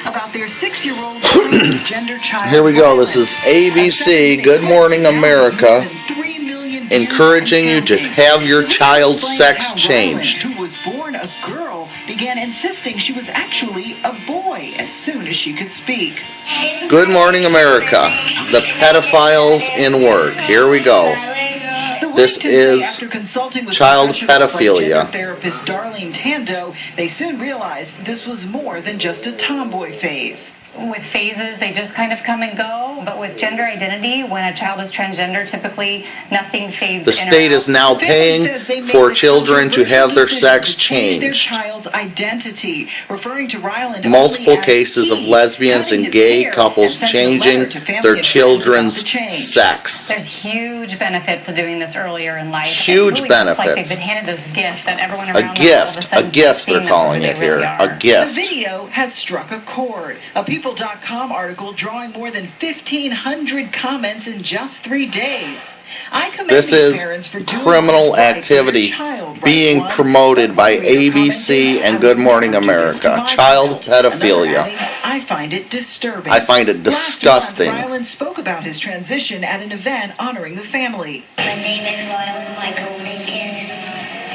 about their 6-year-old gender child. Here we go. This is ABC, Good Morning America, encouraging you to have your child's sex changed. Who was born a girl began insisting she was actually a boy as soon as she could speak. Good Morning America, the pedophiles in work. Here we go. This is child pedophilia. Therapist Darlene Tando, they soon realized this was more than just a tomboy phase. With phases, they just kind of come and go. But with gender identity, when a child is transgender, typically nothing fades. The state is now paying for children to have their sex changed. Their child's identity, referring to Ryland. Multiple cases of lesbians and gay couples changing their children's sex. There's huge benefits to doing this earlier in life. Huge really benefits. Like they've been handed this gift that everyone around A gift they're calling it here. A gift. The video has struck a chord. A People.com article drawing more than 1,500 comments in just 3 days. I commend this is parents for doing criminal activity being promoted by ABC and Good Morning America. Child pedophilia. I find it disturbing. I find it disgusting. Last month, Ryland spoke about his transition at an event honoring the family. My name is Ryland Michael Lincoln.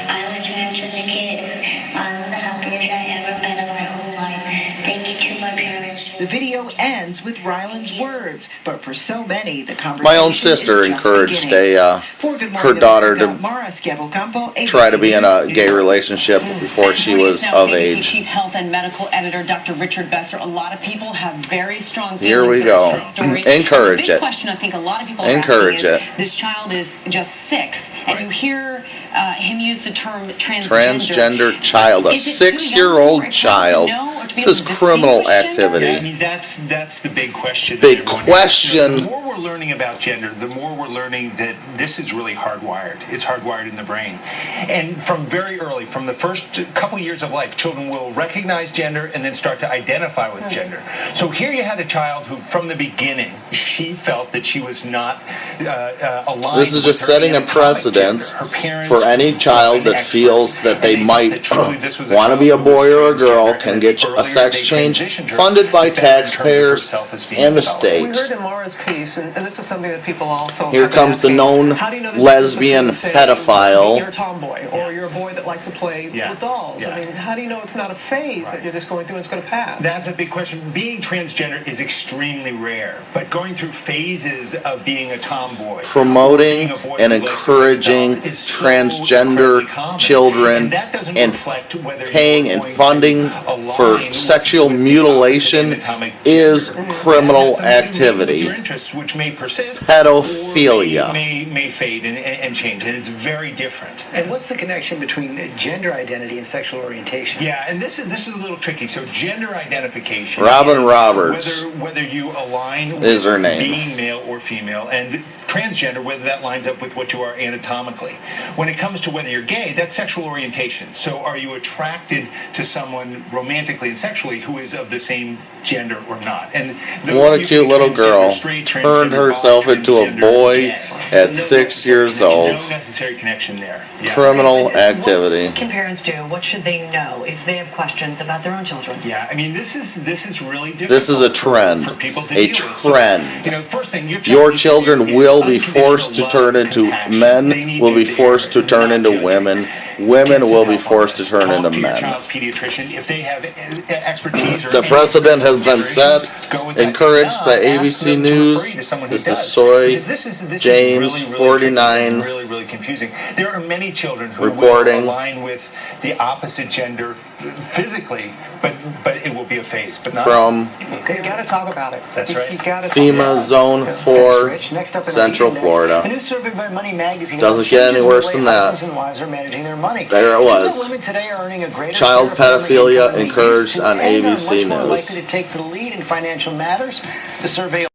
I'm a transgender kid. I'm the happiest I ever been in my whole life. Thank you to my parents. The video ends with Ryland's words, but for so many, the conversation My own sister encouraged her daughter to try to be in a gay relationship before she was of age. Chief Health and Medical Editor Dr. Richard Besser. A lot of people have very strong feelings. Here we go. Encourage it. The big question I think a lot of people are encourage asking it. Is, this child is just 6, and you hear him use the term transgender. Transgender child, a 6-year-old child. This is criminal activity. Yeah, I mean, that's the big question. Big question. The more we're learning about gender, the more we're learning that this is really hardwired. It's hardwired in the brain. And from very early, from the first couple years of life, children will recognize gender and then start to identify with gender. So here you had a child who, from the beginning, she felt that she was not aligned. This is just setting a precedent for any child that feels that they might want to be a boy or a girl can get a sex change funded by taxpayers and the state. We heard in Mara's piece, and this is something that people also Here comes the known lesbian pedophile. You're a tomboy, or you're a boy that likes to play with dolls. I mean, how do you know it's not a phase that you're just going through and it's going to pass? That's a big question. Being transgender is extremely rare, but going through phases of being a tomboy, promoting and encouraging transgender children and paying and funding for sexual mutilation is criminal activity. Which may persist, pedophilia may fade and change, and it's very different. And what's the connection between gender identity and sexual orientation? Yeah, and this is a little tricky. So gender identification. Robin Roberts, whether you align with is her name, being male or female, and transgender, whether that lines up with what you are anatomically. When it comes to whether you're gay, that's sexual orientation. So are you attracted to someone romantically and sexually who is of the same gender or not? And what a cute little girl turned herself into a boy at 6 years old. No necessary connection there. Yeah. Criminal activity. What can parents do? What should they know if they have questions about their own children? Yeah, I mean, this is really difficult. This is a trend. For people to a deal with. trend. So, first thing, your children will be forced to turn into men, will be forced to turn into women. Women will be forced to turn into men. If they have expertise. The precedent has been set, encouraged by ABC News. This is Soy James 49. Really confusing. There are many children who reporting. Will align with the opposite gender physically, but it will be a phase. But not from you got to talk about it. That's right. FEMA Zone 4, Central Florida. Doesn't get any worse than that. There it was. Child pedophilia encouraged on ABC News.